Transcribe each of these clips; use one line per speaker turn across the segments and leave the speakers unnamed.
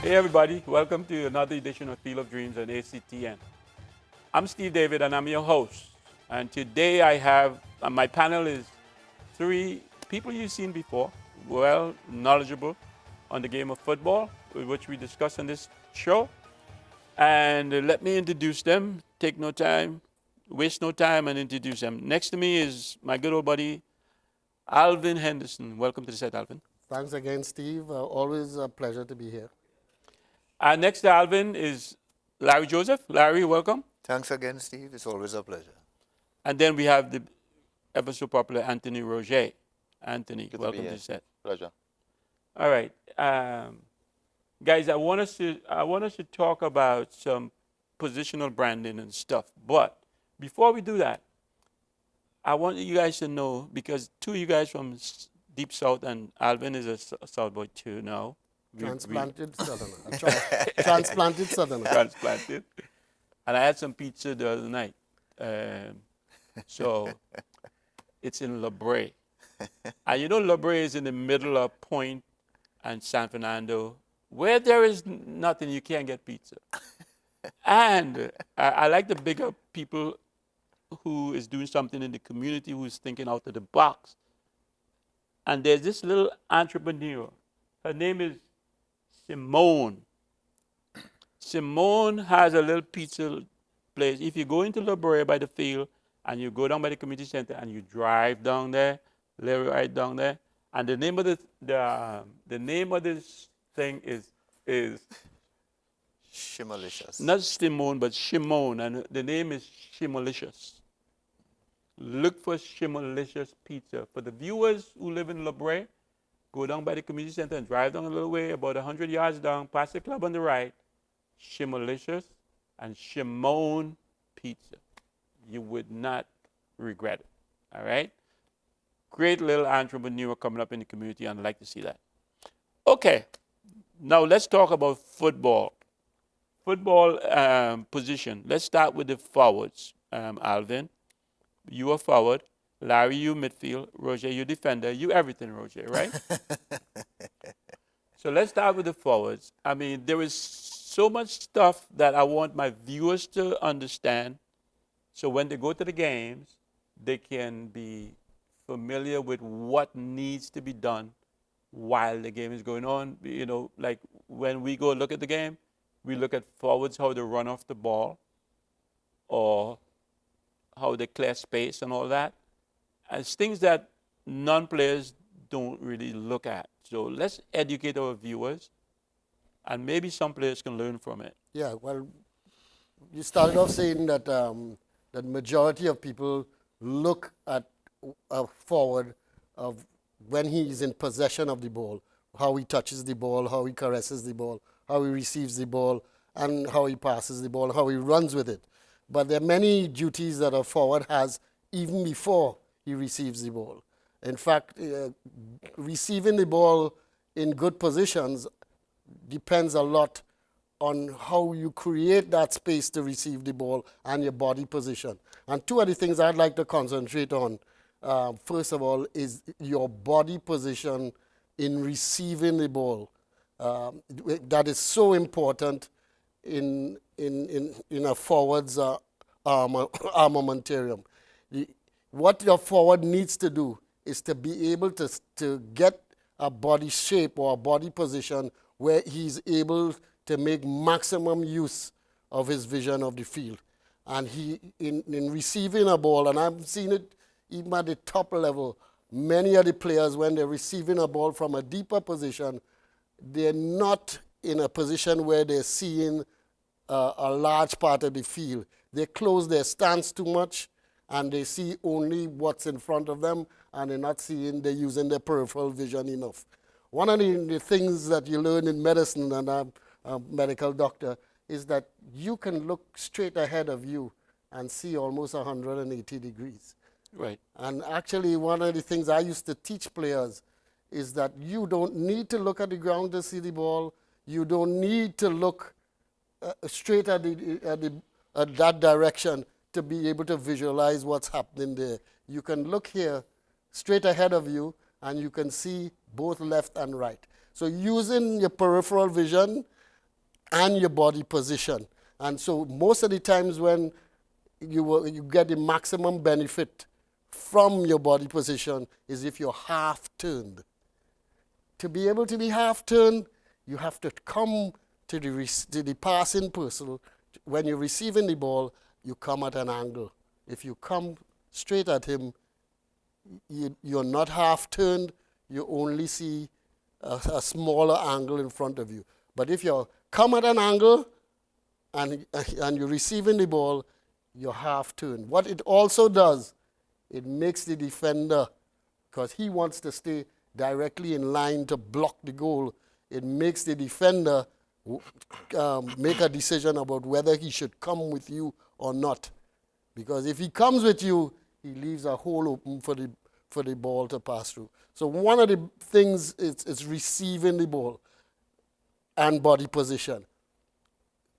Hey everybody, welcome to another edition of Field of Dreams on ACTN. I'm Steve David and I'm your host. And today I have, my panel is three people you've seen before, well knowledgeable on the game of football, which we discuss on this show. And let me introduce them, take no time, waste no time and introduce them. Next to me is my good old buddy, Alvin Henderson. Welcome to the set, Alvin.
Thanks again, Steve. Always a pleasure to be here.
And next to Alvin is Larry Joseph. Larry, welcome.
Thanks again, Steve. It's always a pleasure.
And then we have the ever so popular Anthony Roger. Anthony,
Good
welcome
to be
to
here.
the set.
Pleasure.
All right, guys. I want us to talk about some positional branding and stuff. But before we do that, I want you guys to know, because two of you guys from Deep South, and Alvin is a South boy too now.
Transplanted Southerner. Transplanted Southerner.
Transplanted. And I had some pizza the other night. So it's in La Brea. And you know La Brea is in the middle of Point and San Fernando, where there is nothing, you can't get pizza. And I like to big up people who is doing something in the community, who's thinking out of the box. And there's this little entrepreneur. Her name is Simone. Simone has a little pizza place. If you go into La Brea by the field and you go down by the community center and you drive down there, literally right down there, and the name of the name of this thing is
Shimalicious.
not Simone but Shimon, and the name is Shimalicious. Look for Shimalicious Pizza. For the viewers who live in La Brea, go down by the community center and drive down a little way, about 100 yards down, past the club on the right, Shimalicious and Shimon Pizza. You would not regret it. All right? Great little entrepreneur coming up in the community, and I'd like to see that. Okay, now let's talk about football. Football position. Let's start with the forwards. Alvin, you are forward. Larry, you midfield. Roger, you defender. You everything, Roger, right? So let's start with the forwards. I mean, there is so much stuff that I want my viewers to understand. So when they go to the games, they can be familiar with what needs to be done while the game is going on. You know, like when we go look at the game, we look at forwards, how they run off the ball, or how they clear space and all that. As things that non-players don't really look at. So let's educate our viewers, and maybe some players can learn from it.
Yeah, well, you started off saying that that majority of people look at a forward of when he is in possession of the ball, how he touches the ball, how he caresses the ball, how he receives the ball, and how he passes the ball, how he runs with it. But there are many duties that a forward has even before he receives the ball. In fact, receiving the ball in good positions depends a lot on how you create that space to receive the ball and your body position. And two of the things I'd like to concentrate on, first of all, is your body position in receiving the ball. That is so important in a forward's armamentarium. What your forward needs to do is to be able to get a body shape or a body position where he's able to make maximum use of his vision of the field. And he, in receiving a ball, and I've seen it even at the top level, many of the players, when they're receiving a ball from a deeper position, they're not in a position where they're seeing a large part of the field. They close their stance too much, and they see only what's in front of them, and they're using their peripheral vision enough. One of the things that you learn in medicine, and I'm a medical doctor, is that you can look straight ahead of you and see almost 180 degrees.
Right.
And actually, one of the things I used to teach players is that you don't need to look at the ground to see the ball. You don't need to look straight at that direction to be able to visualize what's happening there. You can look here straight ahead of you, and you can see both left and right. So using your peripheral vision and your body position. And so most of the times when you get the maximum benefit from your body position is if you're half turned. To be able to be half turned, you have to come to the passing person. When you're receiving the ball, you come at an angle. If you come straight at him, you're not half turned, you only see a smaller angle in front of you. But if you come at an angle and you're receiving the ball, you're half turned. What it also does, it makes the defender, because he wants to stay directly in line to block the goal, it makes the defender make a decision about whether he should come with you or not. Because if he comes with you, he leaves a hole open for the ball to pass through. So one of the things is receiving the ball and body position.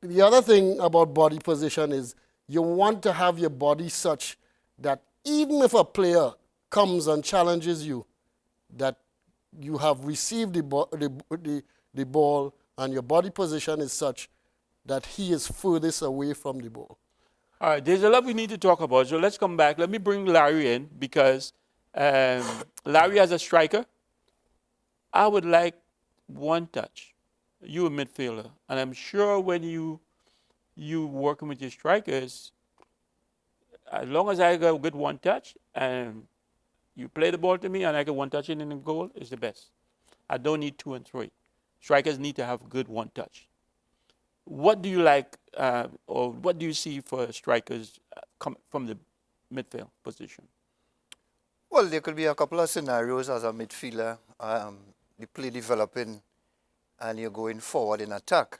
The other thing about body position is you want to have your body such that even if a player comes and challenges you, that you have received the ball and your body position is such that he is furthest away from the ball.
All right, there's a lot we need to talk about, so let's come back. Let me bring Larry in because Larry, as a striker, I would like one touch. You a midfielder, and I'm sure when you working with your strikers, as long as I get one touch and you play the ball to me and I get one touch in the goal, is the best. I don't need 2 and 3. Strikers need to have good one touch. What do you like, or what do you see for strikers from the midfield position?
Well, there could be a couple of scenarios as a midfielder. The play developing and you're going forward in attack.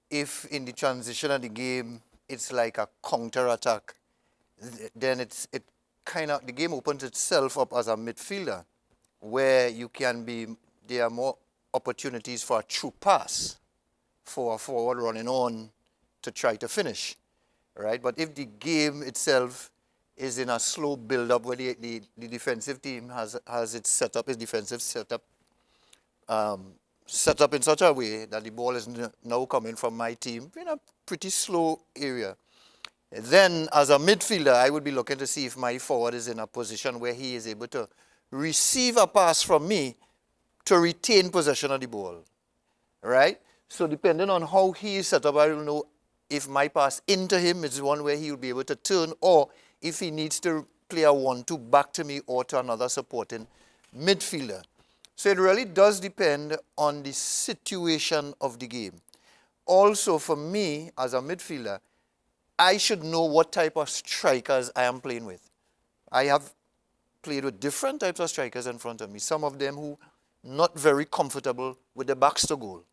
If in the transition of the game, it's like a counter-attack, then the game opens itself up as a midfielder, where there are more opportunities for a true pass, for a forward running on to try to finish, right? But if the game itself is in a slow build-up where the defensive team has its setup, its defensive setup, set up in such a way that the ball is now coming from my team in a pretty slow area, then as a midfielder, I would be looking to see if my forward is in a position where he is able to receive a pass from me to retain possession of the ball, right? So depending on how he is set up, I will know if my pass into him is one where he will be able to turn, or if he needs to play a 1-2 back to me or to another supporting midfielder. So it really does depend on the situation of the game. Also, for me, as a midfielder, I should know what type of strikers I am playing with. I have played with different types of strikers in front of me. Some of them who not very comfortable with the backs to goal.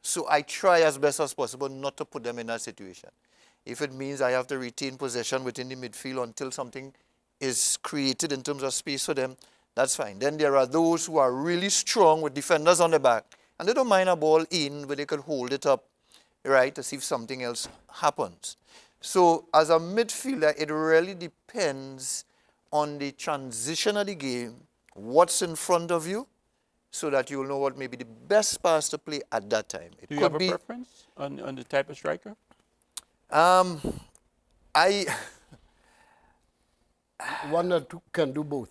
So I try as best as possible not to put them in that situation. If it means I have to retain possession within the midfield until something is created in terms of space for them, that's fine. Then there are those who are really strong with defenders on the back, and they don't mind a ball in where they could hold it up, right, to see if something else happens. So as a midfielder, it really depends on the transition of the game, what's in front of you, so that you'll know what may be the best pass to play at that time.
Do you have a preference on the type of striker?
One that can do both.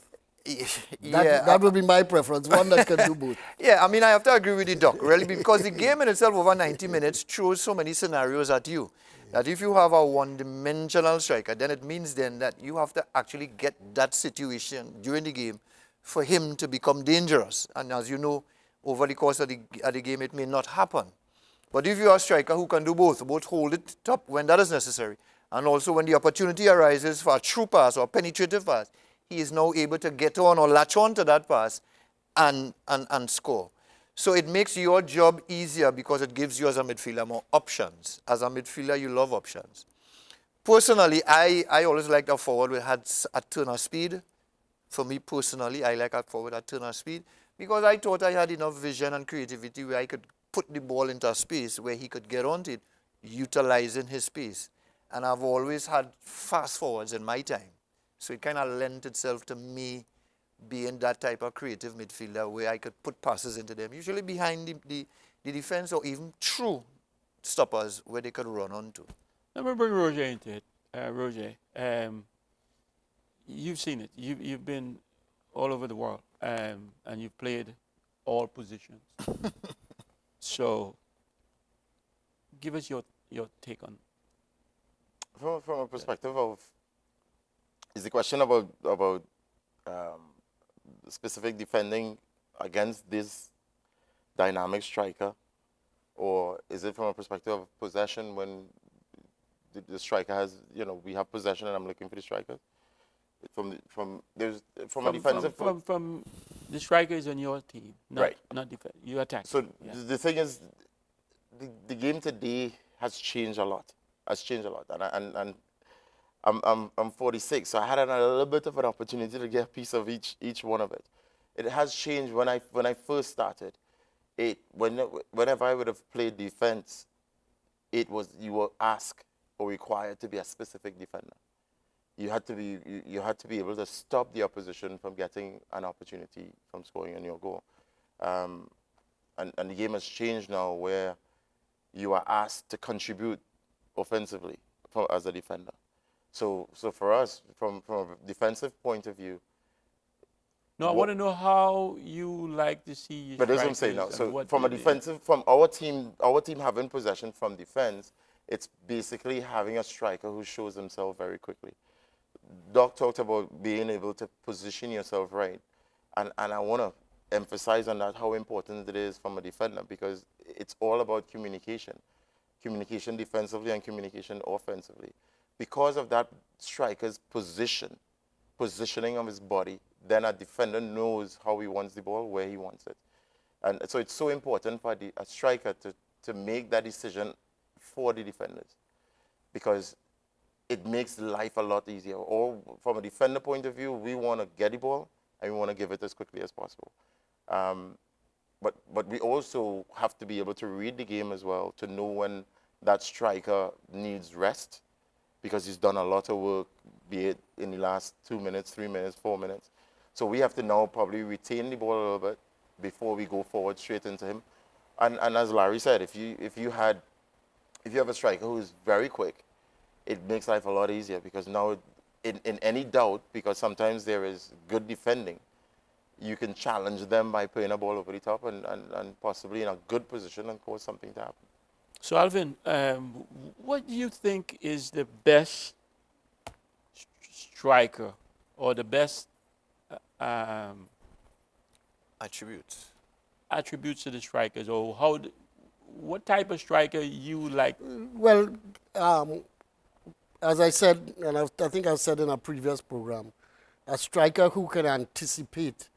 Yeah,
That would be my preference, one that can do both.
Yeah, I mean, I have to agree with you, Doc, really, because the game in itself over 90 minutes throws so many scenarios at you that if you have a one-dimensional striker, then it means then that you have to actually get that situation during the game for him to become dangerous. And as you know, over the course of the game, it may not happen. But if you are a striker who can do both hold it up when that is necessary, and also when the opportunity arises for a true pass or a penetrative pass, he is now able to get on or latch on to that pass and score. So it makes your job easier because it gives you as a midfielder more options. As a midfielder, you love options. Personally, I always liked a forward who had a turn of speed. For me personally, I like a forward at turn of speed because I thought I had enough vision and creativity where I could put the ball into a space where he could get onto it, utilizing his space. And I've always had fast forwards in my time. So it kind of lent itself to me being that type of creative midfielder where I could put passes into them, usually behind the defense or even through stoppers where they could run onto.
Let me bring Roger into it. Roger, you've seen it. You've been all over the world, and you've played all positions. So, give us your take on.
From a perspective of, is the question about specific defending against this dynamic striker, or is it from a perspective of possession when the striker has, we have possession and I'm looking for the striker? From a defensive
From the striker is on your team, not defense. You attack.
So the thing is, the game today has changed a lot. And I'm 46, so I had a little bit of an opportunity to get a piece of each one of it. It has changed when I first started. Whenever I would have played defense, it was you were asked or required to be a specific defender. You had to be able to stop the opposition from getting an opportunity from scoring on your goal. And the game has changed now where you are asked to contribute offensively as a defender. So for us, from a defensive point of view.
No, I want to know how you like to see your
But that's what I'm saying now. So from a defensive, from our team having possession from defense, it's basically having a striker who shows himself very quickly. Doc talked about being able to position yourself right. And I want to emphasize on that how important it is from a defender, because it's all about communication. Communication defensively and communication offensively. Because of that striker's positioning of his body, then a defender knows how he wants the ball, where he wants it. And so it's so important for a striker to make that decision for the defenders, because it makes life a lot easier. Or from a defender point of view, we want to get the ball and we want to give it as quickly as possible. But we also have to be able to read the game as well, to know when that striker needs rest, because he's done a lot of work, be it in the last 2 minutes, 3 minutes, 4 minutes. So we have to now probably retain the ball a little bit before we go forward straight into him. And as Larry said, if you have a striker who is very quick, it makes life a lot easier, because now in any doubt, because sometimes there is good defending, you can challenge them by playing a ball over the top and possibly in a good position and cause something to happen.
So, Alvin, what do you think is the best striker or the best
Attributes.
attributes to the strikers, or what type of striker you like?
Well, as I said, and I think I've said in a previous program, a striker who can anticipate,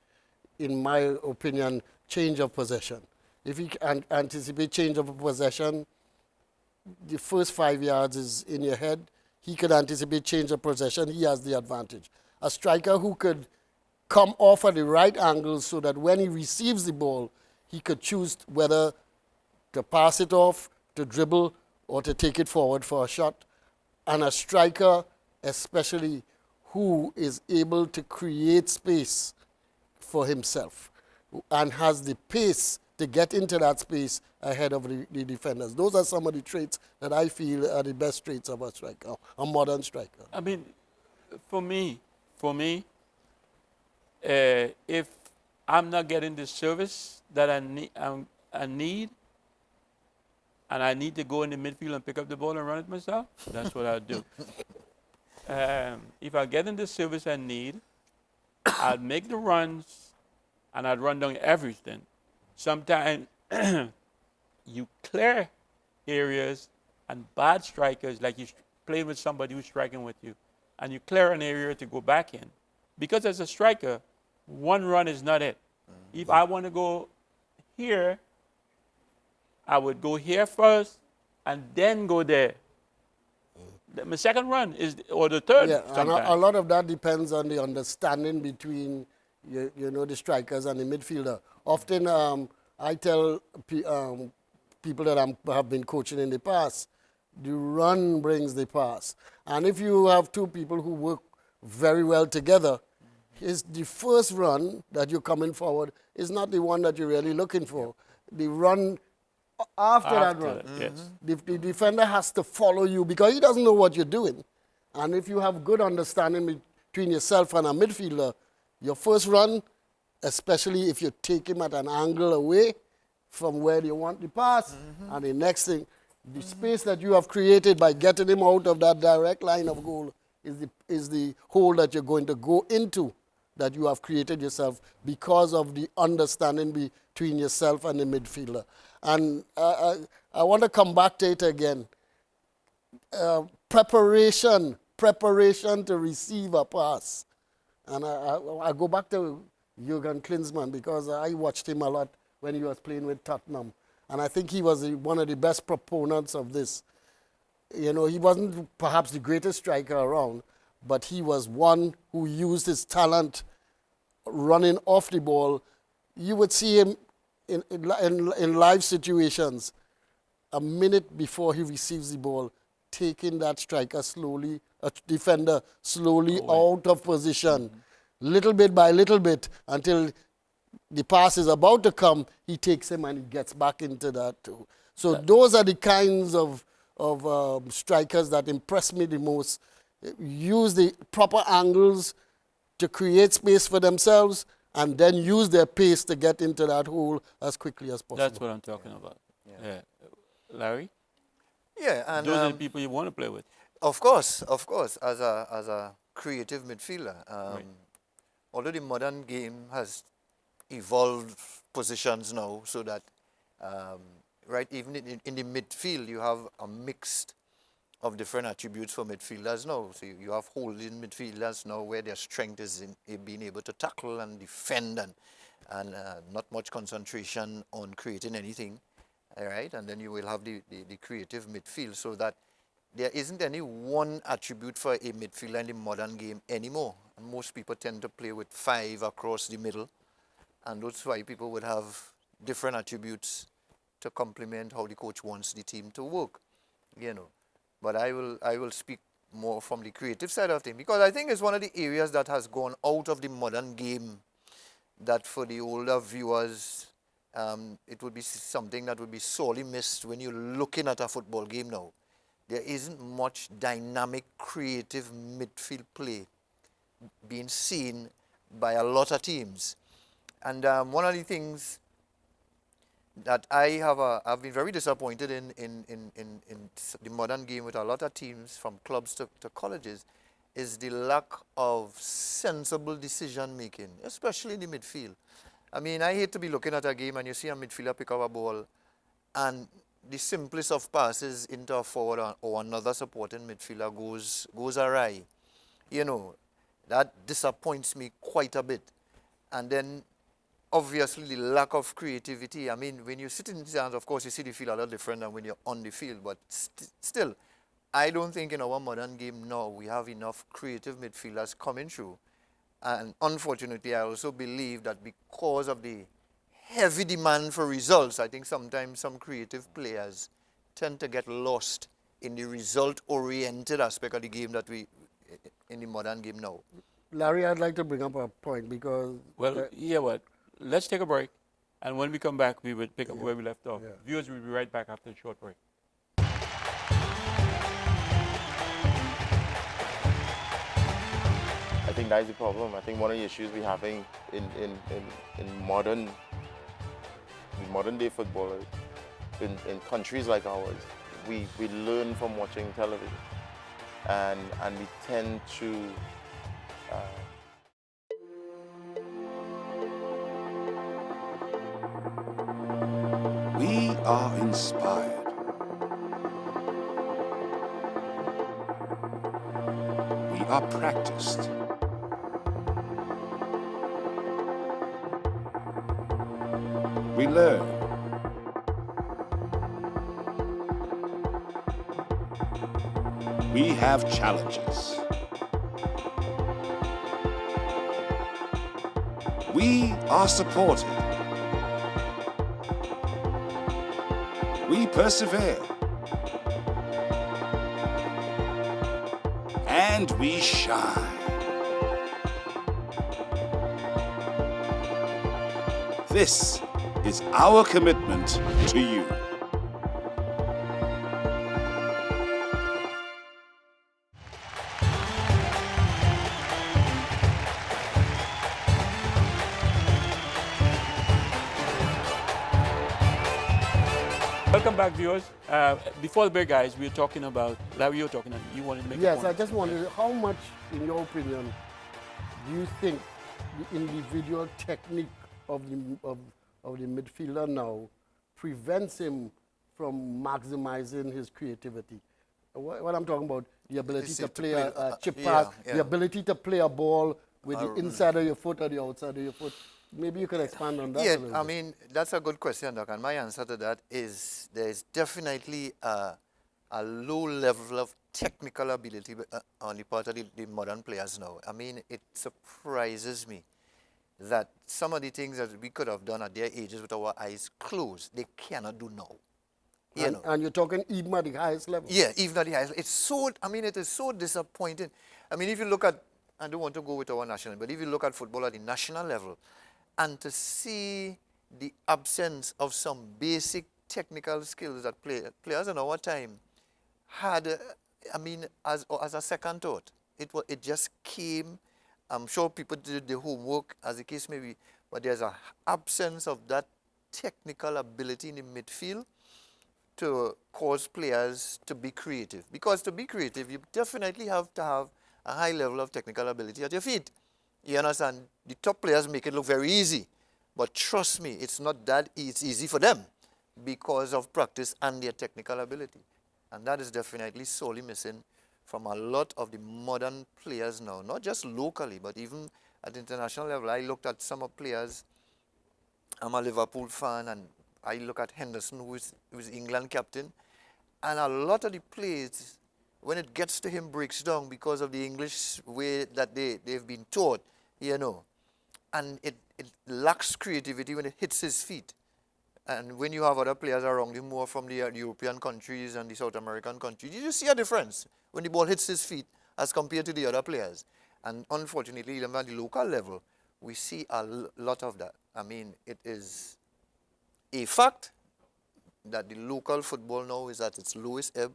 in my opinion, change of possession. If he can anticipate change of possession, the first 5 yards is in your head. He could anticipate change of possession. He has the advantage. A striker who could come off at the right angle so that when he receives the ball, he could choose whether to pass it off, to dribble, or to take it forward for a shot. And a striker, especially, who is able to create space for himself and has the pace to get into that space ahead of the defenders. Those are some of the traits that I feel are the best traits of a striker, a modern striker.
I mean, for me, if I'm not getting the service that I need, and I need to go in the midfield and pick up the ball and run it myself, that's what I'll do. If I get in the service I need, I'll make the runs and I'll run down everything. Sometimes you clear areas, and bad strikers, like you playing with somebody who's striking with you, and you clear an area to go back in. Because as a striker, one run is not it. If I want to go here, I would go here first and then go there. My second run is, or the third.
Yeah, and
sometimes.
a lot of that depends on the understanding between the strikers and the midfielder. Often I tell people that have been coaching in the past, the run brings the pass. And if you have two people who work very well together, the first run that you're coming forward is not the one that you're really looking for. The run after that run.
that, yes.
The defender has to follow you because he doesn't know what you're doing. And if you have good understanding between yourself and a midfielder, your first run, especially if you take him at an angle away from where you want the pass, and the next thing, the space that you have created by getting him out of that direct line of goal is the hole that you're going to go into, that you have created yourself because of the understanding between yourself and the midfielder. And I want to come back to it again. Preparation to receive a pass. And I go back to Jurgen Klinsmann because I watched him a lot when he was playing with Tottenham. And I think he was one of the best proponents of this. You know, he wasn't perhaps the greatest striker around, but he was one who used his talent running off the ball. You would see him in live situations, a minute before he receives the ball, taking that striker slowly, a defender slowly out of position, little bit by little bit, until the pass is about to come, he takes him and he gets back into that too. So those are the kinds of strikers that impress me the most. Use the proper angles to create space for themselves and then use their pace to get into that hole as quickly as possible.
That's what I'm talking about. Yeah. Larry?
Yeah, and
Those are the people you want to play with.
of course, as a creative midfielder. Although the modern game has evolved positions now, so that right, even in the midfield, you have a mixed of different attributes for midfielders now. So you have holding midfielders now where their strength is in being able to tackle and defend and not much concentration on creating anything. All right, and then you will have the creative midfield, so that there isn't any one attribute for a midfielder in the modern game anymore. And most people tend to play with 5 across the middle, and those 5 people would have different attributes to complement how the coach wants the team to work, you know. But I will speak more from the creative side of things, because I think it's one of the areas that has gone out of the modern game, that for the older viewers, it would be something that would be sorely missed when you're looking at a football game now. There isn't much dynamic, creative midfield play being seen by a lot of teams. And one of the things that I've been very disappointed in the modern game with a lot of teams, from clubs to colleges, is the lack of sensible decision making, especially in the midfield. I mean, I hate to be looking at a game and you see a midfielder pick up a ball and the simplest of passes into a forward or another supporting midfielder goes awry. You know, that disappoints me quite a bit. And then, obviously, the lack of creativity. I mean, when you sit in the stands, of course, you see the field a lot different than when you're on the field. But still, I don't think in our modern game now we have enough creative midfielders coming through. And unfortunately, I also believe that because of the heavy demand for results, I think sometimes some creative players tend to get lost in the result-oriented aspect of the game that we in the modern game now.
Larry, I'd like to bring up a point because...
Well, yeah, what? Let's take a break. And when we come back, we will pick up where we left off. Viewers, we'll be right back after a short break.
I think that's the problem. I think one of the issues we're having in modern day football, in countries like ours, we learn from watching television, and we tend to
we are inspired. We are practiced. We learn. We have challenges. We are supported. We persevere. And we shine. This is our commitment to you.
Welcome back, viewers. Before the break, guys, we were talking about, Larry, you were talking, and you wanted to make a
Yes,
point.
I just wondered how much, in your opinion, do you think the individual technique of the midfielder now prevents him from maximizing his creativity? What I'm talking about, the ability to play a chip pass, the ability to play a ball with the inside of your foot or the outside of your foot. Maybe you could expand on that a
Yeah,
little
I
bit.
mean, that's a good question, Doc. And my answer to that is there is definitely a low level of technical ability on the part of the modern players now. I mean, it surprises me that some of the things that we could have done at their ages with our eyes closed, they cannot do now. You know.
And you're talking even at the highest level.
Yeah, even at the highest. It's so, I mean, it is so disappointing. I mean, if you look at, I don't want to go with our national, but if you look at football at the national level, and to see the absence of some basic technical skills that players in our time had, I mean, as a second thought. It just came. I'm sure people did the homework, as the case may be, but there's an absence of that technical ability in the midfield to cause players to be creative. Because to be creative, you definitely have to have a high level of technical ability at your feet. You understand? The top players make it look very easy. But trust me, it's not that it's easy for them because of practice and their technical ability. And that is definitely sorely missing from a lot of the modern players now. Not just locally, but even at the international level. I looked at some of players. I'm a Liverpool fan, and I look at Henderson, who is England captain. And a lot of the plays, when it gets to him, breaks down because of the English way that they've been taught, you know. And it lacks creativity when it hits his feet. And when you have other players around him, more from the European countries and the South American countries, you just see a difference when the ball hits his feet as compared to the other players. And unfortunately, even at the local level, we see a lot of that. I mean, it is a fact that the local football now is at its lowest ebb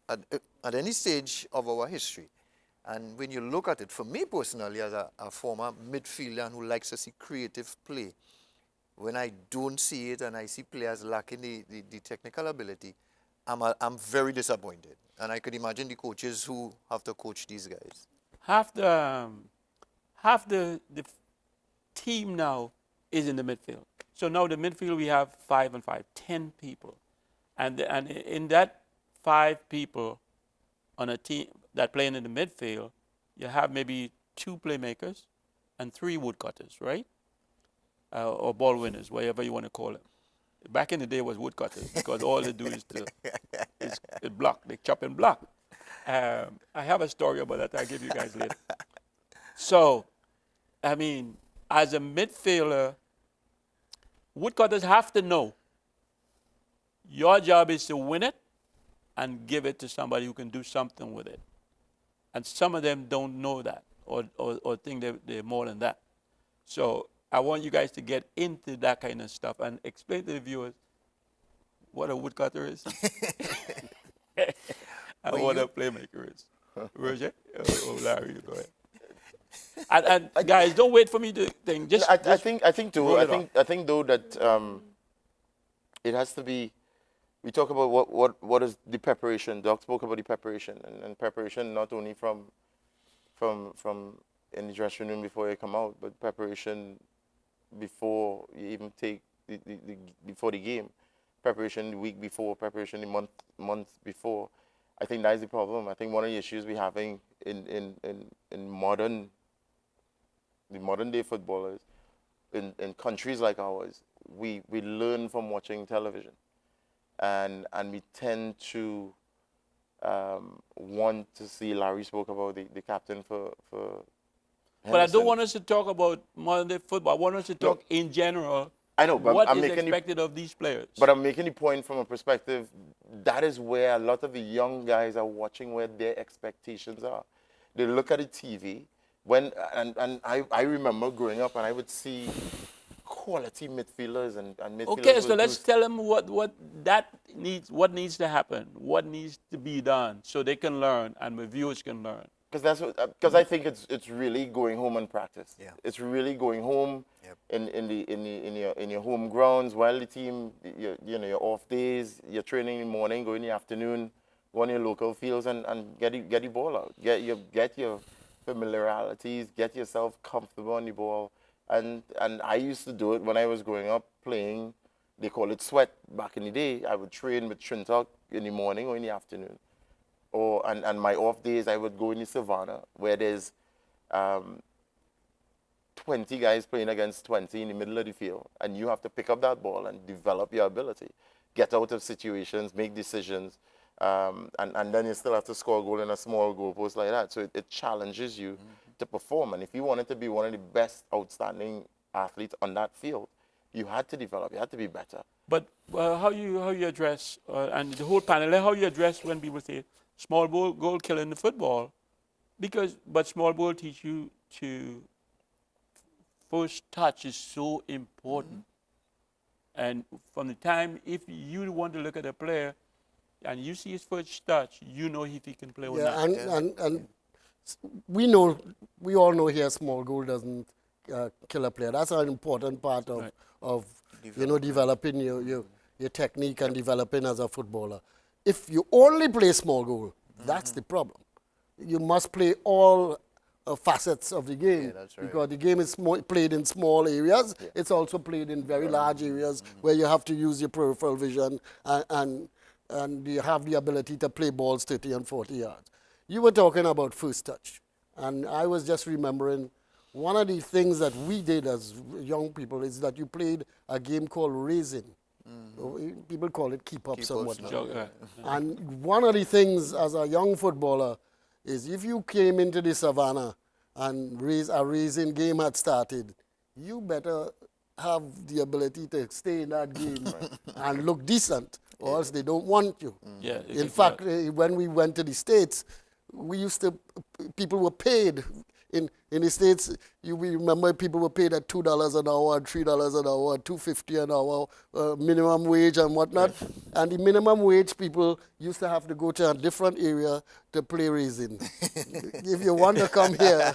at any stage of our history. And when you look at it, for me personally, as a former midfielder who likes to see creative play, when I don't see it and I see players lacking the technical ability, I'm very disappointed. And I could imagine the coaches who have to coach these guys.
Half the team now is in the midfield. So now the midfield, we have 5 and 5, 10 people. And in that 5 people on a team that playing in the midfield, you have maybe 2 playmakers and 3 woodcutters, right? Or ball winners, whatever you want to call it. Back in the day, it was woodcutters because all they do is to block. They chop and block. I have a story about that I'll give you guys later. So, I mean, as a midfielder, woodcutters have to know your job is to win it and give it to somebody who can do something with it. And some of them don't know that or think they're more than that. So I want you guys to get into that kind of stuff and explain to the viewers what a woodcutter is and what a playmaker is. Roger? Oh, Larry, go ahead. And guys, don't wait for me to think.
I think
roll it off.
though that it has to be. We talk about what is the preparation. Doc spoke about the preparation and preparation not only from in the dressing room before you come out, but preparation before you even take before the game, preparation the week before, preparation the month before. I think that is the problem. I think one of the issues we're having in modern day footballers in countries like ours, we learn from watching television. And we tend to want to see. Larry spoke about the captain for
But I
Henderson.
don't want us to talk about modern day football. I want us to talk in general.
I know, but
what
I'm
is
making
expected of these players.
But I'm making the point from a perspective, that is where a lot of the young guys are watching where their expectations are. They look at the TV, and I remember growing up and I would see quality midfielders and midfielders.
Okay, so
would
let's
do-
tell them what needs to happen, what needs to be done so they can learn and the viewers can learn.
Because that's because I think it's really going home and practice.
Yeah.
It's really going home
Yep.
in your home grounds while the team your off days, you're training in the morning, go in the afternoon, go on your local fields and get the ball out. Get your familiarities, get yourself comfortable on the ball. And I used to do it when I was growing up playing. They call it sweat back in the day. I would train with Trinidad in the morning or in the afternoon. And my off days, I would go in the savannah where there's 20 guys playing against 20 in the middle of the field. And you have to pick up that ball and develop your ability. Get out of situations, make decisions. And then you still have to score a goal in a small goal post like that. So it challenges you to perform. And if you wanted to be one of the best outstanding athletes on that field, you had to develop, you had to be better.
But how you address, and the whole panel, how you address when people say small goal killing the football, but small ball teach you to first touch is so important. And from the time, if you want to look at a player and you see his first touch, you know if he can play or not.
And we all know here small goal doesn't kill a player. That's an important part of developing your technique and developing as a footballer. If you only play small goal, that's the problem. You must play all facets of the game,
that's right.
because the game is played in small areas. It's also played in very large areas where you have to use your peripheral vision and you have the ability to play balls 30 and 40 yards. You were talking about first touch, and I was just remembering one of the things that we did as young people is that you played a game called raising. People call it keep up somewhat. And one of the things as a young footballer is if you came into the savannah and a raising game had started, you better have the ability to stay in that game and look decent, or else they don't want you. In fact, when we went to the States, people were paid. In the States, we remember people were paid at $2 an hour, $3 an hour, $2.50 an hour, minimum wage and whatnot. And the minimum wage people used to have to go to a different area to play raising. If you want to come here,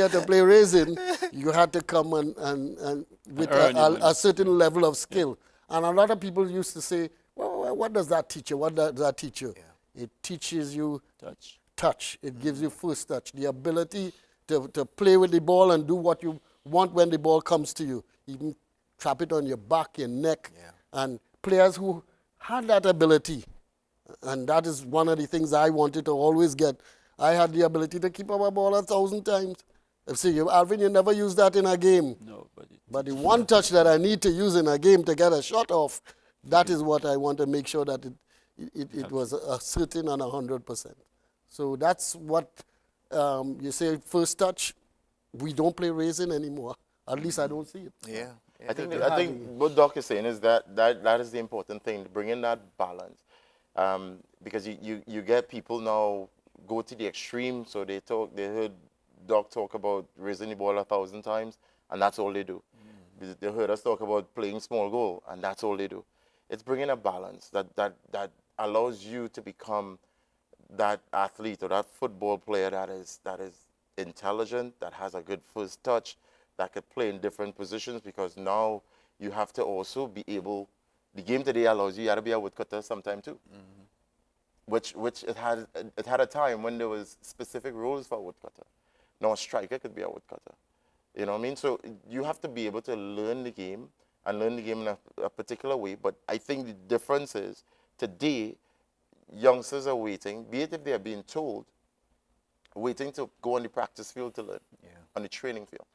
to play raising, you had to come and with a certain level of skill. And a lot of people used to say, well, what does that teach you? What does that teach you? It teaches you touch. It gives you first touch, the ability to play with the ball and do what you want when the ball comes to you. Even trap it on your back, your neck. And players who had that ability, and that is one of the things I wanted to always get. I had the ability to keep up a ball 1,000 times. See, Alvin, you never use that in a game.
No,
but the one touch that I need to use in a game to get a shot off, that is what I want to make sure that it was a certain and 100%. So that's what you say, first touch. We don't play raising anymore. At least I don't see it.
I think what Doc is saying is that is the important thing, to bring in that balance. Because you get people now go to the extreme, so they heard Doc talk about raising the ball 1,000 times, and that's all they do. They heard us talk about playing small goal, and that's all they do. It's bringing a balance that allows you to become that athlete or that football player that is intelligent, that has a good first touch, that could play in different positions, because now you have to also be able, the game today allows you to be a woodcutter sometime too. Which it had a time when there was specific rules for a woodcutter. Now a striker could be a woodcutter. You know what I mean? So you have to be able to learn the game and learn the game in a particular way. But I think the difference is today, youngsters are waiting, be it if they are being told, waiting to go on the practice field to learn, on the training field,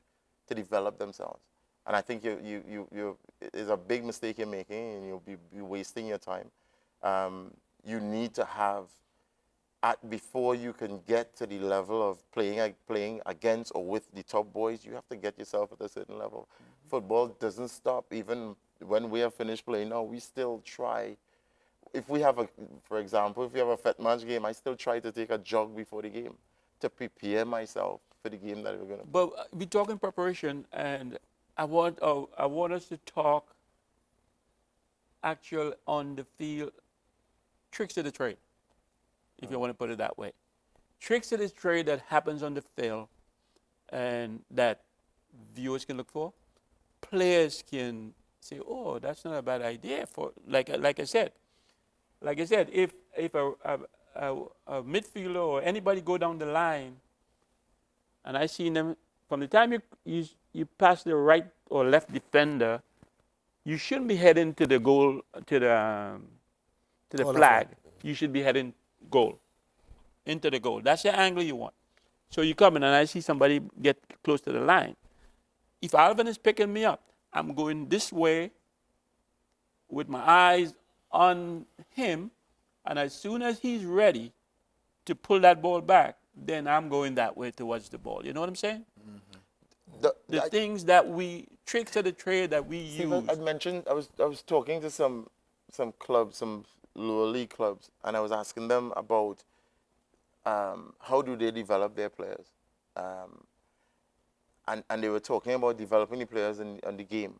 to develop themselves. And I think it's a big mistake you're making, and you'll be wasting your time. You need to have, before you can get to the level of playing against or with the top boys, you have to get yourself at a certain level. Football doesn't stop. Even when we are finished playing now, we still try. If we have for example, if we have a Fet Match game, I still try to take a jog before the game to prepare myself for the game that we're going to play.
But we're talking preparation, and I want us to talk actual on the field tricks of the trade, if you want to put it that way. tricks of the trade that happens on the field and that viewers can look for, players can say, oh, that's not a bad idea. For like I said, if a midfielder or anybody go down the line, and I see them from the time you pass the right or left defender, you shouldn't be heading to the goal to the
Or the
flag.
flag.
You should be heading goal, into the goal. That's the angle you want. So you come in and I see somebody get close to the line. If Alvin is picking me up, I'm going this way with my eyes on him, and as soon as he's ready to pull that ball back, then I'm going that way towards the ball. You know what I'm saying? The things that tricks of the trade that we use.
I mentioned, I was talking to some clubs, some lower league clubs, and I was asking them about how do they develop their players, and they were talking about developing the players in the game.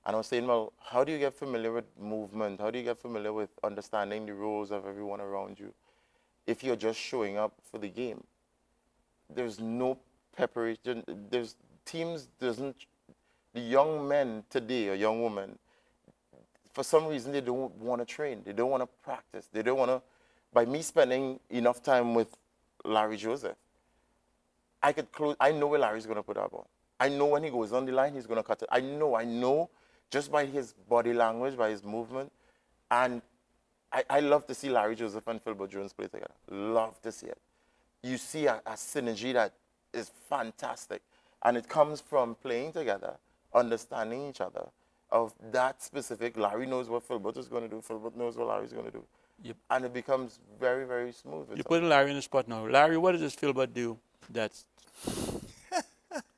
And I was saying, well, how do you get familiar with movement? How do you get familiar with understanding the roles of everyone around you if you're just showing up for the game? There's no preparation. The young men today or young women, for some reason, they don't want to train. They don't want to practice. They don't want to. By me spending enough time with Larry Joseph, I know where Larry's going to put that ball. I know when he goes on the line, he's going to cut it. I know just by his body language, by his movement. And I love to see Larry Joseph and Philbert Jones play together. Love to see it. You see a synergy that is fantastic. And it comes from playing together, understanding each other, of that specific. Larry knows what Philbert is going to do. Philbert knows what Larry's going to do.
Yep.
And it becomes very, very smooth.
You're putting Larry in the spot now. Larry, what does this Philbert do that's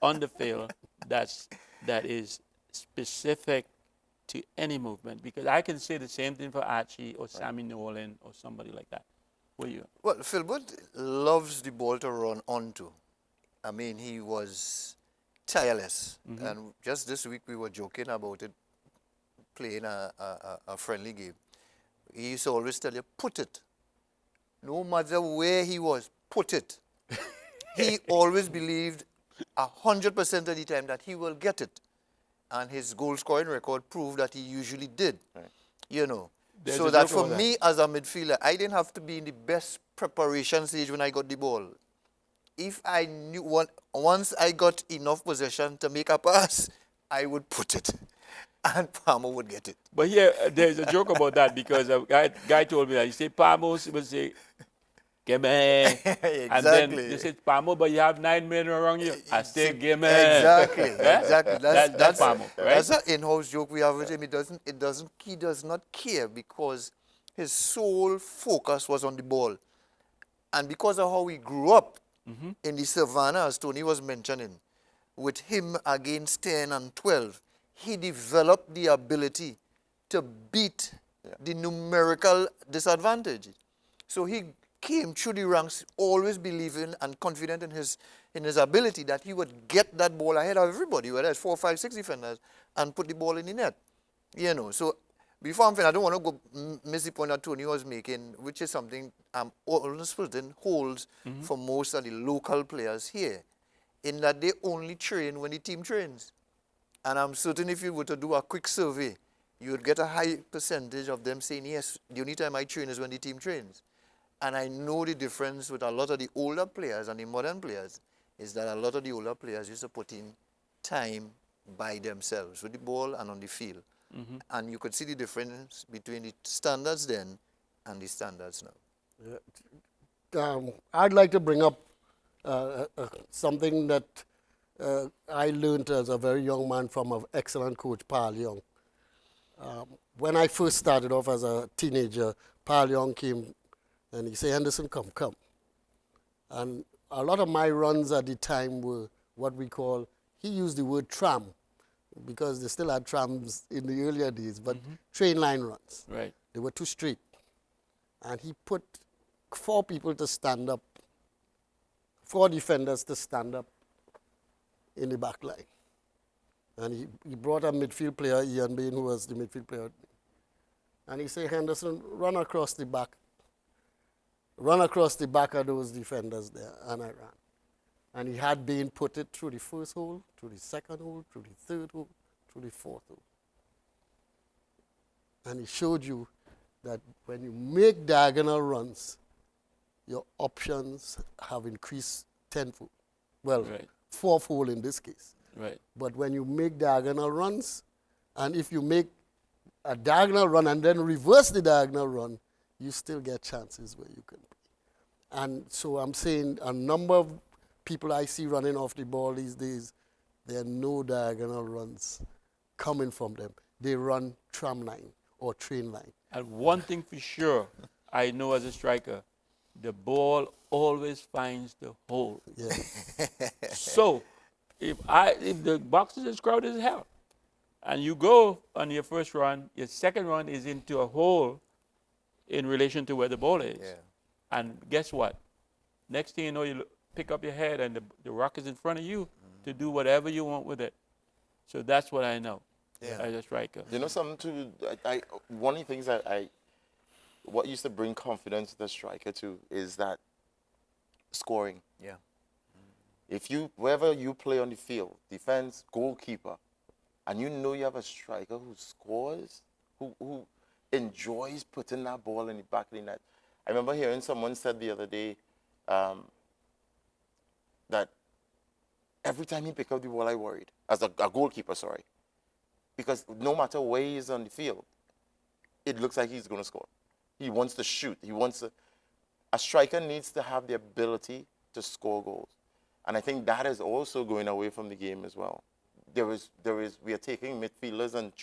on the field that is specific to any movement? Because I can say the same thing for Archie or Sammy Nolan or somebody like that. What are you?
Well, Philbert loves the ball to run onto. I mean, he was tireless. And just this week we were joking about it, playing a friendly game. He used to always tell you, put it. No matter where he was, put it. He always believed 100% of the time that he will get it. And his goal scoring record proved that he usually did. Right. You know.
There's
so
a
that
joke
for
about
me as a midfielder, I didn't have to be in the best preparation stage when I got the ball. If I knew once I got enough possession to make a pass, I would put it. And Palmer would get it.
But here, there's a joke about that because a guy told me that. He said, Palmer would say, gimme.
Exactly.
And then they said, Palmer, but you have 9 men around you. I say, gimme.
Exactly.
Yeah?
Exactly.
That's Palmer, right?
That's an in-house joke we have with him. He does not care because his sole focus was on the ball. And because of how he grew up in the savannah, as Tony was mentioning, with him against 10 and 12, he developed the ability to beat the numerical disadvantage. So he came through the ranks always believing and confident in his ability that he would get that ball ahead of everybody, whether it's 4, 5, 6 defenders, and put the ball in the net. You know, so before I'm finished, I don't want to go miss the point that Tony was making, which is something I'm almost certain holds for most of the local players here, in that they only train when the team trains. And I'm certain if you were to do a quick survey, you would get a high percentage of them saying, yes, the only time I train is when the team trains. And I know the difference with a lot of the older players and the modern players is that a lot of the older players used to put in time by themselves with the ball and on the field. And you could see the difference between the standards then and the standards now.
I'd like to bring up something that I learned as a very young man from an excellent coach, Paul Young. When I first started off as a teenager, Paul Young came and he said, Henderson, come. And a lot of my runs at the time were what we call, he used the word tram, because they still had trams in the earlier days, but train line runs.
Right.
They were too straight. And he put 4 people to stand up, 4 defenders to stand up in the back line. And he brought a midfield player, Ian Bain, who was the midfield player. And he said, Henderson, run across the back run across the back of those defenders there, and I ran. And he had been put it through the first hole, through the second hole, through the third hole, through the fourth hole. And he showed you that when you make diagonal runs, your options have increased tenfold. Well,
Right.
fourfold in this case.
Right.
But when you make diagonal runs, and if you make a diagonal run and then reverse the diagonal run, you still get chances where you can play. And so I'm saying a number of people I see running off the ball these days, there are no diagonal runs coming from them. They run tram line or train line.
And one thing for sure, I know as a striker, the ball always finds the hole.
Yeah.
So, if the box is as crowded as hell, and you go on your first run, your second run is into a hole in relation to where the ball is.
Yeah.
And guess what? Next thing you know, you pick up your head and the rock is in front of you to do whatever you want with it. So that's what I know
Yeah.
as a striker.
You know something too? One of the things what used to bring confidence to the striker too is that scoring.
Yeah.
If you, wherever you play on the field, defense, goalkeeper, and you know you have a striker who scores, who enjoys putting that ball in the back of the net. I remember hearing someone said the other day that every time he picked up the ball, I worried, as a goalkeeper, sorry. Because no matter where he is on the field, it looks like he's going to score. He wants to shoot. A striker needs to have the ability to score goals. And I think that is also going away from the game as well. We are taking midfielders and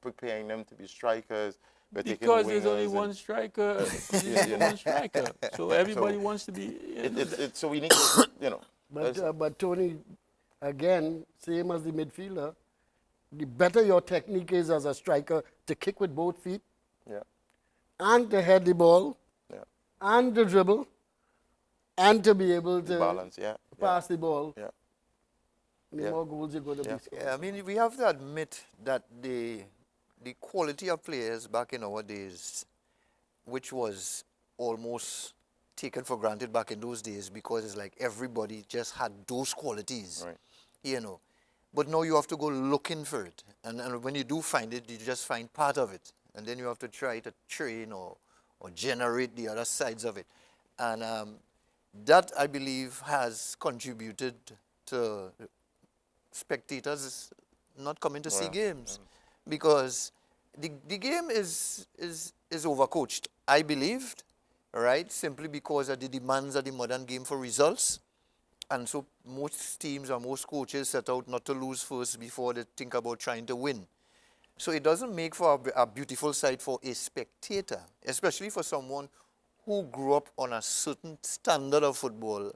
preparing them to be strikers. We're taking
Because there's only
wingers
one striker, one striker. So everybody wants to be.
so we need to,
But Tony, again, same as the midfielder, the better your technique is as a striker to kick with both feet
yeah,
and to head the ball
yeah.
and to dribble and to be able to
Balance, yeah.
pass the ball,
Yeah.
the
Yeah.
more goals you're going to be scoring.
Yeah, I mean, we have to admit that the quality of players back in our days, which was almost taken for granted back in those days because it's like everybody just had those qualities,
Right.
you know. But now you have to go looking for it. And when you do find it, you just find part of it. And then you have to try to train or generate the other sides of it. And that, I believe, has contributed to spectators not coming to see games. Because the game is overcoached, I believed, right? Simply because of the demands of the modern game for results. And so most teams or most coaches set out not to lose first before they think about trying to win. So it doesn't make for a beautiful sight for a spectator, especially for someone who grew up on a certain standard of football,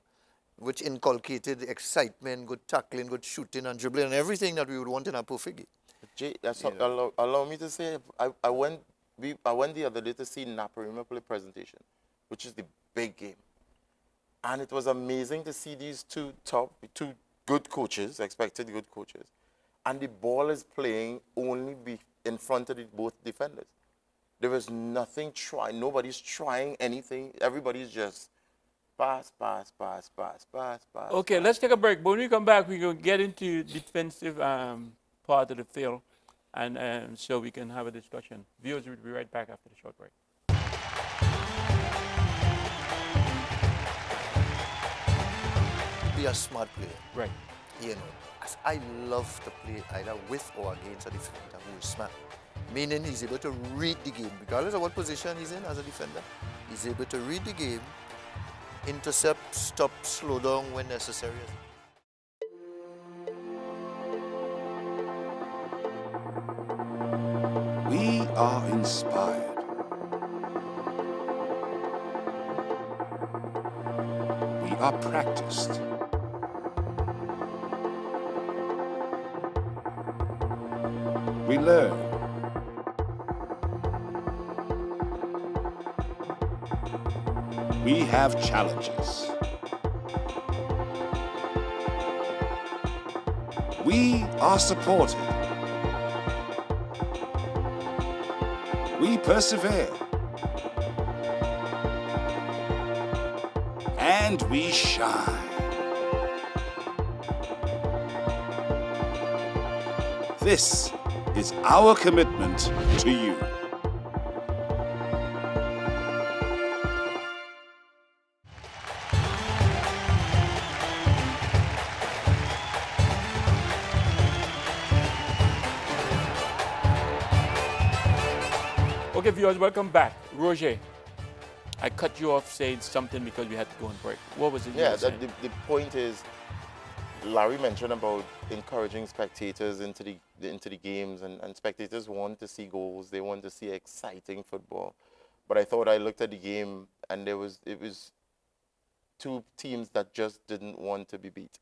which inculcated excitement, good tackling, good shooting and dribbling, and everything that we would want in a perfect game.
Jay, allow me to say, I went the other day to see Naparima play presentation, which is the big game. And it was amazing to see these two good coaches, expected good coaches. And the ball is playing only in front of both defenders. There is nothing trying, nobody's trying anything. Everybody's just pass.
Okay, let's take a break. But when we come back, we're going to get into defensive part of the field, and so we can have a discussion. Viewers, we'll be right back after the short break.
Be a smart player.
Right.
You know, I love to play either with or against a defender who is smart. Meaning he's able to read the game, regardless of what position he's in as a defender. He's able to read the game, intercept, stop, slow down when necessary.
We are inspired. We are practiced. We learn. We have challenges. We are supported. We persevere. and we shine. This is our commitment to you.
Okay, viewers, welcome back. Roger, I cut you off saying something because we had to go on break. What was it you
Yeah,
were saying?
the point is, Larry mentioned about encouraging spectators into the games, and spectators want to see goals. They want to see exciting football. But I thought I looked at the game, and it was two teams that just didn't want to be beat.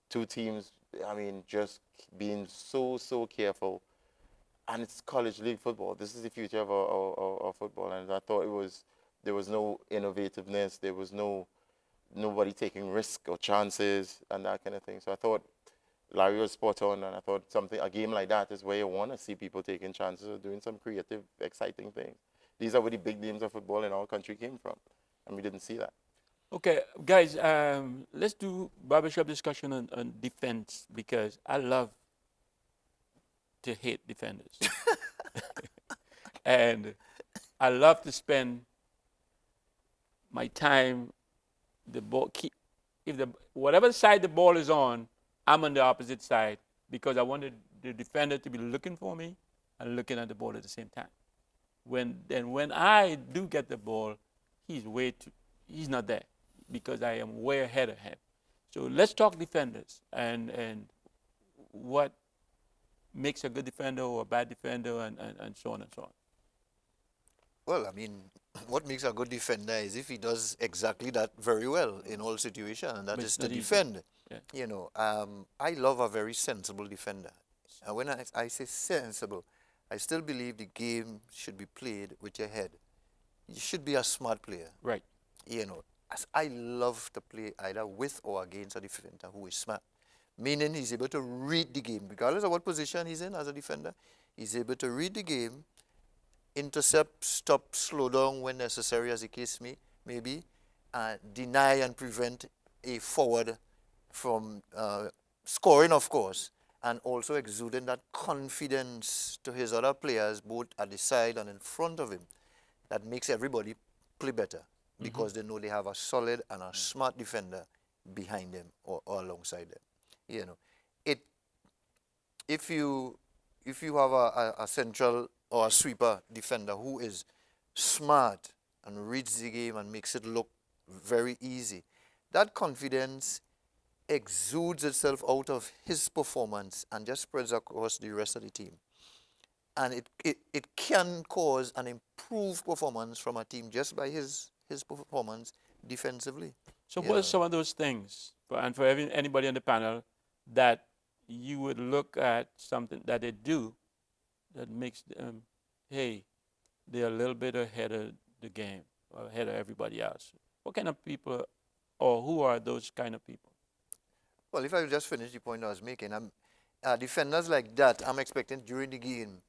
Two teams, I mean, just being so careful. And it's college league football. This is the future of our football. And I thought there was no innovativeness. There was nobody taking risk or chances and that kind of thing. So I thought Larry was spot on, and I thought a game like that is where you want to see people taking chances or doing some creative, exciting things. These are where the big names of football in our country came from, and we didn't see that.
Okay, guys, let's do barbershop discussion on defense, because I love to hate defenders. And I love to spend my time, whatever side the ball is on, I'm on the opposite side, because I wanted the defender to be looking for me and looking at the ball at the same time. When I do get the ball, he's not there, because I am way ahead of him. So let's talk defenders and what makes a good defender or a bad defender, and so on and so on.
Well, I mean, what makes a good defender is if he does exactly that very well in all situations, and that
But
is
it's
to
not easy.
defend.
Yeah.
You know, I love a very sensible defender. And when I say sensible, I still believe the game should be played with your head. You should be a smart player.
Right.
You know, as I love to play either with or against a defender who is smart, meaning he's able to read the game, regardless of what position he's in as a defender. He's able to read the game, intercept, stop, slow down when necessary, as the case may be, deny and prevent a forward from scoring, of course, and also exuding that confidence to his other players, both at the side and in front of him, that makes everybody play better, because they know they have a solid and a smart defender behind them or alongside them. You know, if you have a central or a sweeper defender who is smart and reads the game and makes it look very easy, that confidence exudes itself out of his performance and just spreads across the rest of the team. And it can cause an improved performance from a team just by his performance defensively.
So what are some of those things, and for anybody on the panel, that you would look at something that they do that makes them, hey, they're a little bit ahead of the game, or ahead of everybody else? What kind of people, or who are those kind of people?
Well, if I will just finish the point I was making, defenders like that, I'm expecting during the game,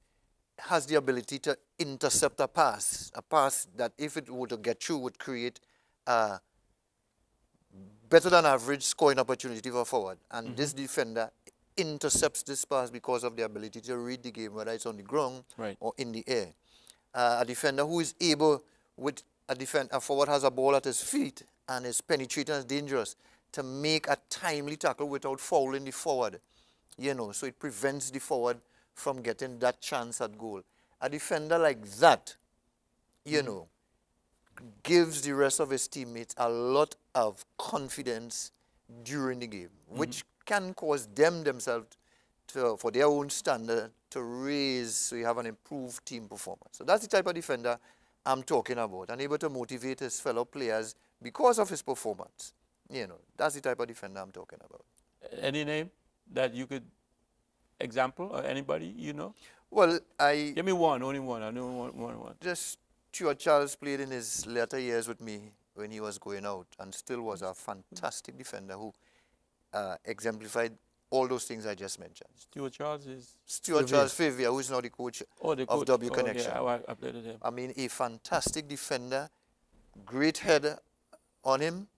has the ability to intercept a pass that if it were to get through would create a better than average scoring opportunity for forward. And this defender intercepts this pass because of the ability to read the game, whether it's on the ground or in the air. A defender who is able, with a forward has a ball at his feet and is penetrating and dangerous, to make a timely tackle without fouling the forward. You know, so it prevents the forward from getting that chance at goal. A defender like that, you know, gives the rest of his teammates a lot of confidence during the game, which can cause themselves to, for their own standard, to raise, so you have an improved team performance. So that's the type of defender I'm talking about, and able to motivate his fellow players because of his performance. You know, that's the type of defender I'm talking about.
Any name that you could example, or anybody you know?
Well,
Give me one, only one. I know one.
just Stuart Charles played in his later years with me when he was going out, and still was a fantastic defender who exemplified all those things I just mentioned.
Stuart Charles is...
Stuart Charles Favia, who is now the coach of W Connection.
Yeah, I played with him.
I mean, a fantastic defender, great header on him,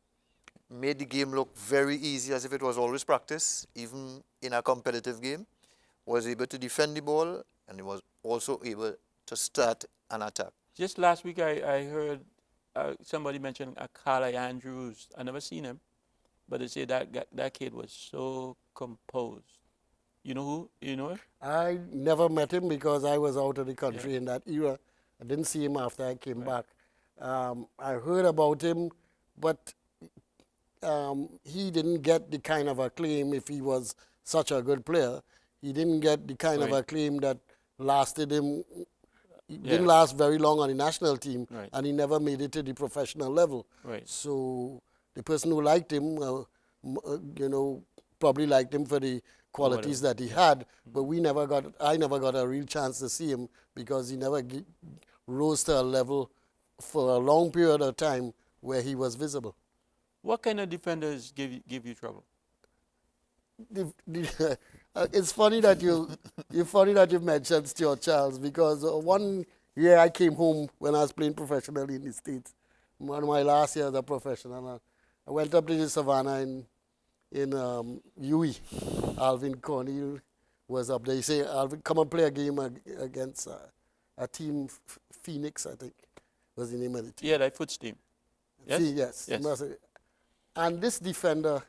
made the game look very easy, as if it was always practice, even in a competitive game. Was able to defend the ball, and he was also able to start an attack.
Just last week, I heard somebody mention Akala Andrews. I never seen him, but they say that kid was so composed. You know who? You know him?
I never met him because I was out of the country in that era. I didn't see him after I came back. I heard about him, but he didn't get the kind of acclaim if he was such a good player. He didn't get the kind of acclaim that lasted him. He didn't last very long on the national team, and he never made it to the professional level.
Right.
So the person who liked him, probably liked him for the qualities that he had, but I never got a real chance to see him because he never rose to a level for a long period of time where he was visible.
What kind of defenders give you trouble?
It's funny that you mentioned Stuart Charles because one year I came home when I was playing professionally in the States. One of my last years as a professional. I went up to the Savannah in UE. Alvin Cornell was up there. He said, Alvin, come and play a game against a team, Phoenix, I think was the name of the team.
Yeah, that foot steam. Yes?
Yes. And this defender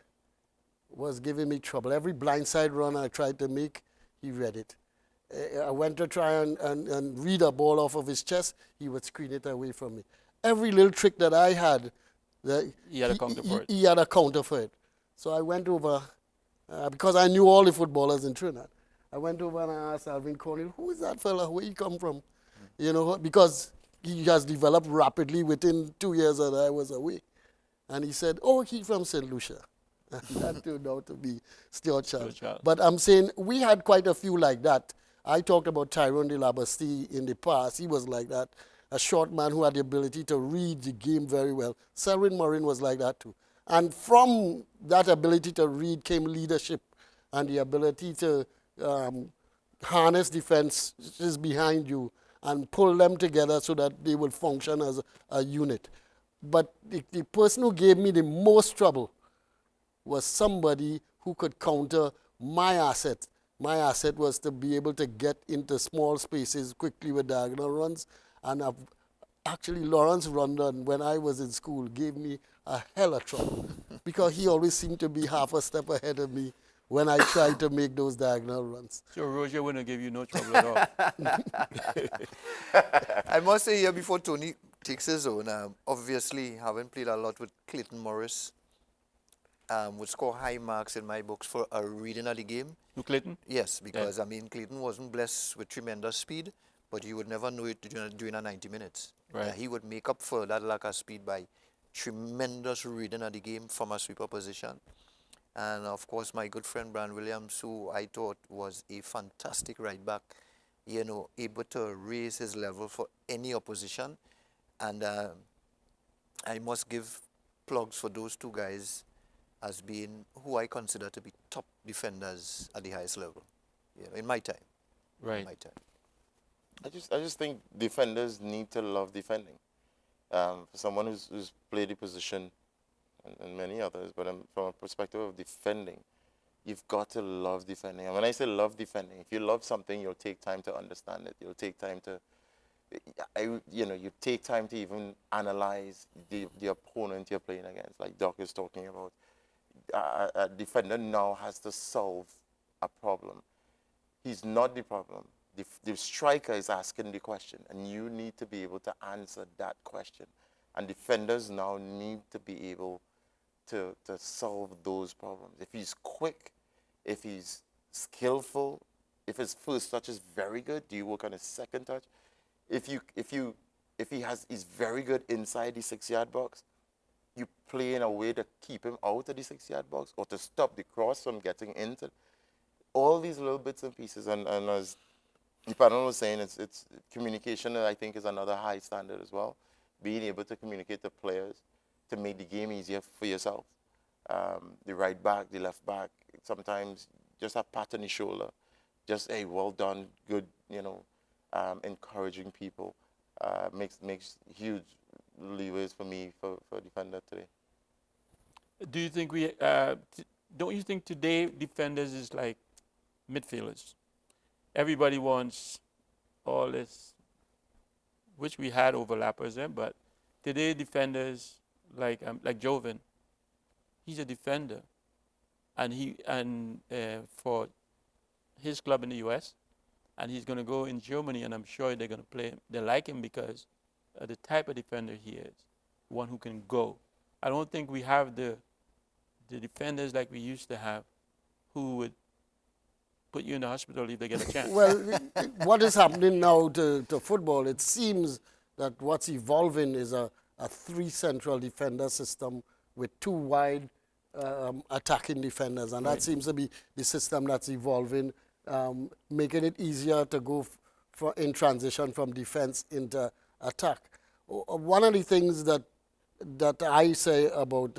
was giving me trouble. Every blindside run I tried to make, he read it. I went to try and read a ball off of his chest, he would screen it away from me. Every little trick that I had,
He had a counter for it.
He had a counter for it. So I went over, because I knew all the footballers in Trinidad. I went over and I asked Alvin Cornell, who is that fella? Where he come from? Because he has developed rapidly within 2 years that I was away. And he said, oh, he's from St. Lucia. And that turned out to be Stuart Charles. But I'm saying we had quite a few like that. I talked about Tyrone de la Bastille in the past. He was like that. A short man who had the ability to read the game very well. Selwyn Morin was like that too. And from that ability to read came leadership and the ability to harness defenses behind you and pull them together so that they would function as a unit. But the person who gave me the most trouble was somebody who could counter my asset. My asset was to be able to get into small spaces quickly with diagonal runs. And actually, Lawrence Rondon, when I was in school, gave me a hell of trouble because he always seemed to be half a step ahead of me when I tried to make those diagonal runs.
So Roger wouldn't give you no trouble at all.
I must say here before Tony takes his own, obviously having played a lot with Clayton Morris, would score high marks in my books for a reading of the game.
To Clayton?
Yes, because Clayton wasn't blessed with tremendous speed, but you would never know it during a 90 minutes.
Right.
He would make up for that lack of speed by tremendous reading of the game from a sweeper position. And of course, my good friend Brian Williams, who I thought was a fantastic right back, able to raise his level for any opposition. And I must give plugs for those two guys as being who I consider to be top defenders at the highest level, in my time.
Right.
In my time.
I just think defenders need to love defending. For someone who's played the position and many others, but from a perspective of defending, you've got to love defending. And when I say love defending, if you love something, you'll take time to understand it. You'll take time to, you take time to even analyze the opponent you're playing against, like Doc is talking about. A defender now has to solve a problem. He's not the problem. The striker is asking the question, and you need to be able to answer that question. And defenders now need to be able to solve those problems. If he's quick, if he's skillful, if his first touch is very good, do you work on his second touch? If he's very good inside the 6-yard box, you play in a way to keep him out of the 6-yard box or to stop the cross from getting into all these little bits and pieces. And as the panel was saying, it's communication that I think is another high standard as well. Being able to communicate to players to make the game easier for yourself. The right back, the left back, sometimes just a pat on the shoulder, just hey, well done, good, encouraging people makes huge leeways for me for defender today.
Do you think don't you think today defenders is like midfielders? Everybody wants all this, which we had overlappers in, but today defenders like Joven, he's a defender, and for his club in the U.S. and he's going to go in Germany, and I'm sure they're going to play him. They like him because of the type of defender he is, one who can go. I don't think we have the defenders like we used to have, who would put you in the hospital if they get a chance.
Well, what is happening now to football, it seems that what's evolving is a three central defender system with two wide attacking defenders. And that seems to be the system that's evolving, making it easier to go in transition from defense into attack. One of the things that I say about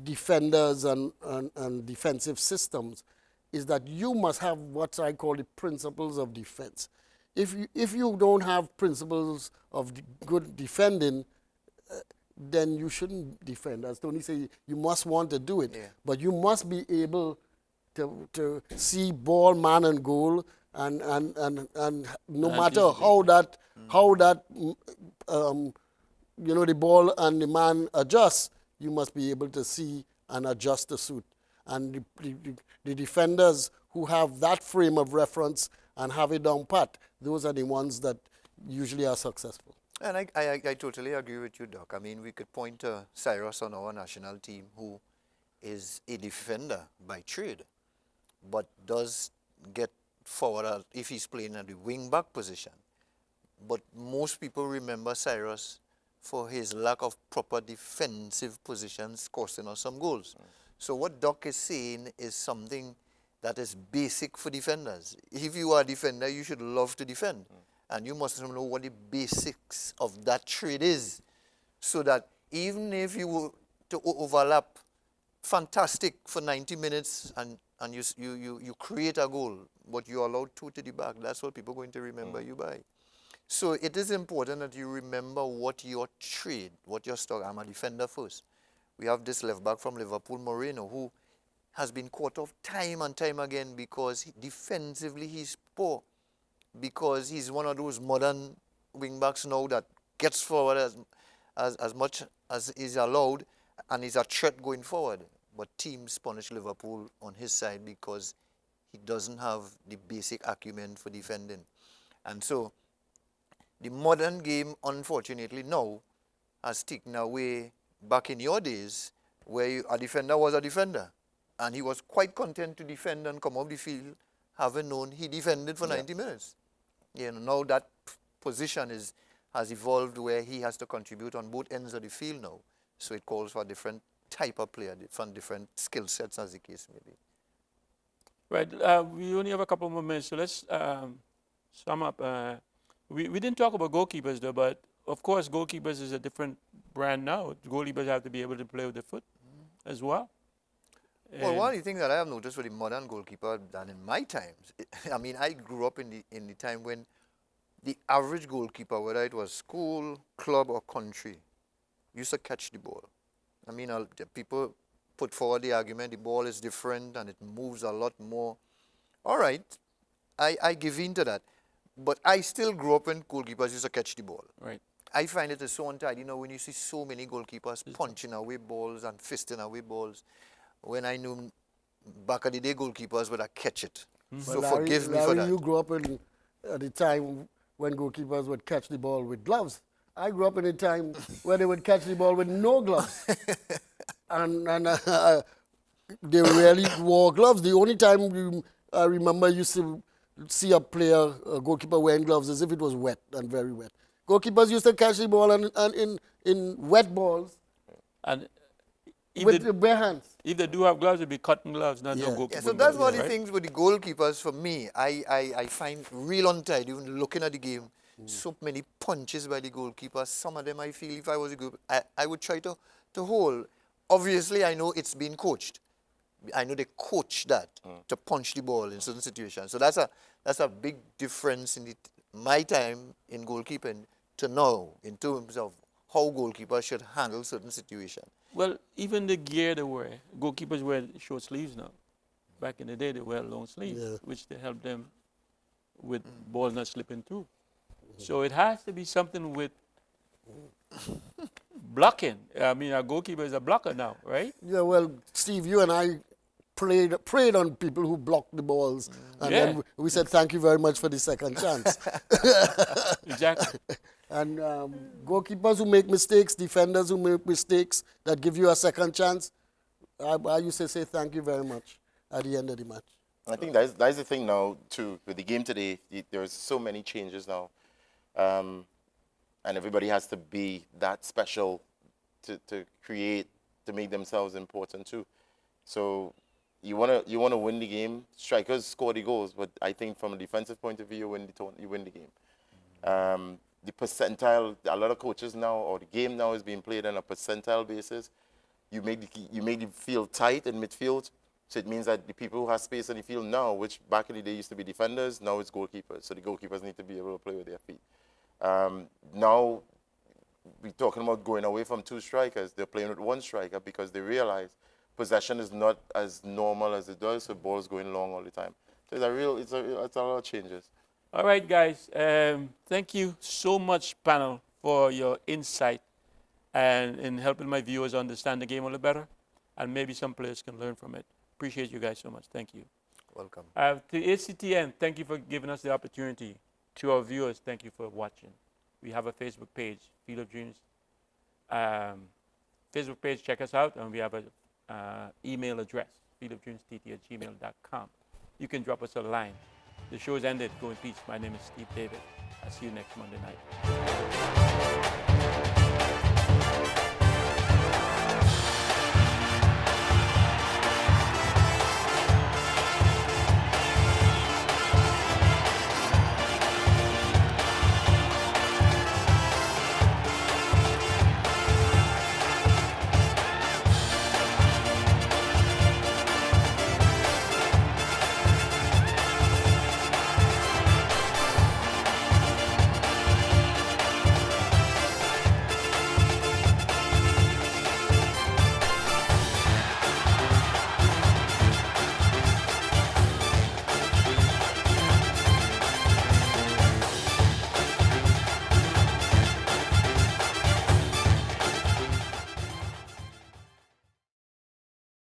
defenders and defensive systems is that you must have what I call the principles of defense. If you don't have principles of good defending, then you shouldn't defend. As Tony said, you must want to do it, but you must be able to see ball, man, and goal, and no matter how that the ball and the man adjust, you must be able to see and adjust the suit. And the defenders who have that frame of reference and have it down pat, those are the ones that usually are successful.
And I totally agree with you, Doc. I mean, we could point to Cyrus on our national team, who is a defender by trade, but does get forward if he's playing at the wing-back position. But most people remember Cyrus for his lack of proper defensive positions, costing us some goals. So what Doc is saying is something that is basic for defenders. If you are a defender, you should love to defend. And you must know what the basics of that trade is, so that even if you were to overlap, fantastic for 90 minutes and you create a goal, but you're allowed two to the back, that's what people are going to remember you by. So it is important that you remember what your trade, what your stock. I'm a defender first. We have this left back from Liverpool, Moreno, who has been caught off time and time again because defensively he's poor. Because he's one of those modern wing backs now that gets forward as much as is allowed and is a threat going forward. But teams punish Liverpool on his side because he doesn't have the basic acumen for defending. And so the modern game, unfortunately, now has taken away back in your days where a defender was a defender. And he was quite content to defend and come off the field, having known he defended for 90 minutes. You know, now that position has evolved where he has to contribute on both ends of the field now. So it calls for a different type of player, different skill sets, as the case may be.
Right. We only have a couple more minutes, so let's sum up. We didn't talk about goalkeepers, though, but of course, goalkeepers is a different brand now. Goalkeepers have to be able to play with the foot as well.
Well, one of the things that I have noticed with the modern goalkeeper than in my times, I mean, I grew up in the time when the average goalkeeper, whether it was school, club, or country, used to catch the ball. I mean, people put forward the argument the ball is different and it moves a lot more. All right, I give in to that. But I still grew up when goalkeepers used to catch the ball.
Right.
I find it so untidy, when you see so many goalkeepers punching away balls and fisting away balls. When I knew back in the day, goalkeepers would catch it. So
Larry,
forgive me for that.
You grew up at the time when goalkeepers would catch the ball with gloves. I grew up in a time where they would catch the ball with no gloves. and they rarely wore gloves. The only time I remember used to see a goalkeeper wearing gloves is if it was wet and very wet. Goalkeepers used to catch the ball and in wet balls
And
with the bare hands.
if they do have gloves, it'd be cotton gloves, not no goalkeeper.
Yeah, so that's one of
gloves,
the things with the goalkeepers for me. I find real untidy, even looking at the game. So many punches by the goalkeepers. Some of them I feel if I was a goalkeeper, I would try to hold. Obviously, I know it's been coached. I know they coach that to punch the ball in certain situations. So that's a big difference in my time in goalkeeping to now in terms of how goalkeepers should handle certain situations.
Well, even the gear they wear, goalkeepers wear short sleeves now. Back in the day, they wear long sleeves,
Yeah.
which they help them with ball not slipping through. So it has to be something with blocking. I mean, our goalkeeper is a blocker now, right?
Yeah, well, Steve, you and I preyed on people who blocked the balls, and
Yeah.
then we said thank you very much for the second chance.
Exactly.
And goalkeepers who make mistakes, defenders who make mistakes that give you a second chance, I used to say thank you very much at the end of the match.
I think that's the thing now too with the game today. There's so many changes now, and everybody has to be that special to create, to make themselves important too. So you wanna win the game. Strikers score the goals, but I think from a defensive point of view, you win the game. The percentile, a lot of coaches now, or the game now is being played on a percentile basis. You make the field tight in midfield, so it means that the people who have space on the field now, which back in the day used to be defenders, now it's goalkeepers. So the goalkeepers need to be able to play with their feet. Now we're talking about going away from two strikers. They're playing with one striker because they realize possession is not as normal as it does, so balls going long all the time. So it's a lot of changes.
All right, guys. Thank you so much, panel, for your insight and in helping my viewers understand the game a little better, and maybe some players can learn from it. Appreciate you guys so much. Thank you.
Welcome.
To ACTN, thank you for giving us the opportunity. To our viewers, thank you for watching. We have a Facebook page, Field of Dreams. Facebook page, check us out, and we have an email address, fieldofdreamstt@gmail.com. You can drop us a line. The show's ended. Go in peace. My name is Steve David. I'll see you next Monday night.